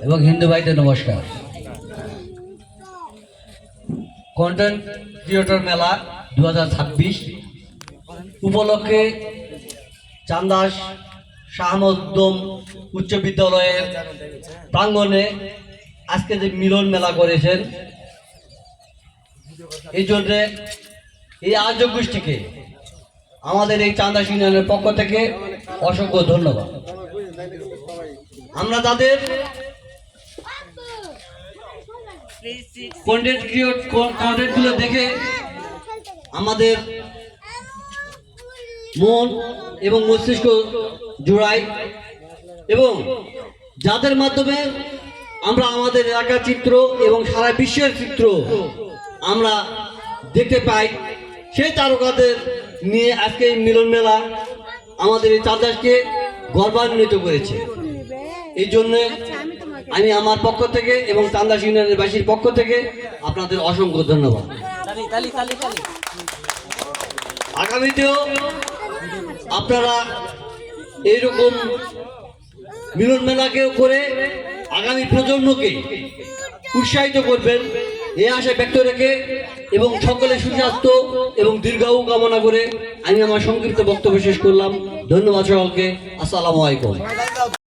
এবং হিন্দু ভাইদের নমস্কার। কন্টেন্ট ক্রিয়েটর মেলা 2026 উপলক্ষে চান্দাস শাহমদ্দম উচ্চ বিদ্যালয়ের প্রাঙ্গণে আজকে যে মিলন মেলা করেছেন, এই জন্যে এই আয়োজক গোষ্ঠীকে আমাদের এই চান্দাস ইউনিয়নের পক্ষ থেকে অসংখ্য ধন্যবাদ। আমরা তাদের কন্টেন্টগুলো দেখে আমাদের মন এবং মস্তিষ্ক জোড়াই, এবং যাদের মাধ্যমে আমরা আমাদের এলাকার চিত্র এবং সারা বিশ্বের চিত্র আমরা দেখতে পাই, সেই তারকাদের নিয়ে আজকে এই মিলন মেলা আমাদের এই চাঁদাসকে গর্বান্বিত করেছে। এই জন্য আমি আমার পক্ষ থেকে এবং চান্দাস ইউনিয়নের বাসীর পক্ষ থেকে আপনাদের অসংখ্য ধন্যবাদ। আগামীতেও আপনারা এইরকম মিলন মেলাকেও করে আগামী প্রজন্মকে উৎসাহিত করবেন, এই আশা ব্যক্ত রেখে এবং সকলে সুস্বাস্থ্য এবং দীর্ঘায়ু কামনা করে আমি আমার সংক্ষিপ্ত বক্তব্য শেষ করলাম। ধন্যবাদ সকলকে। আসসালামু আলাইকুম।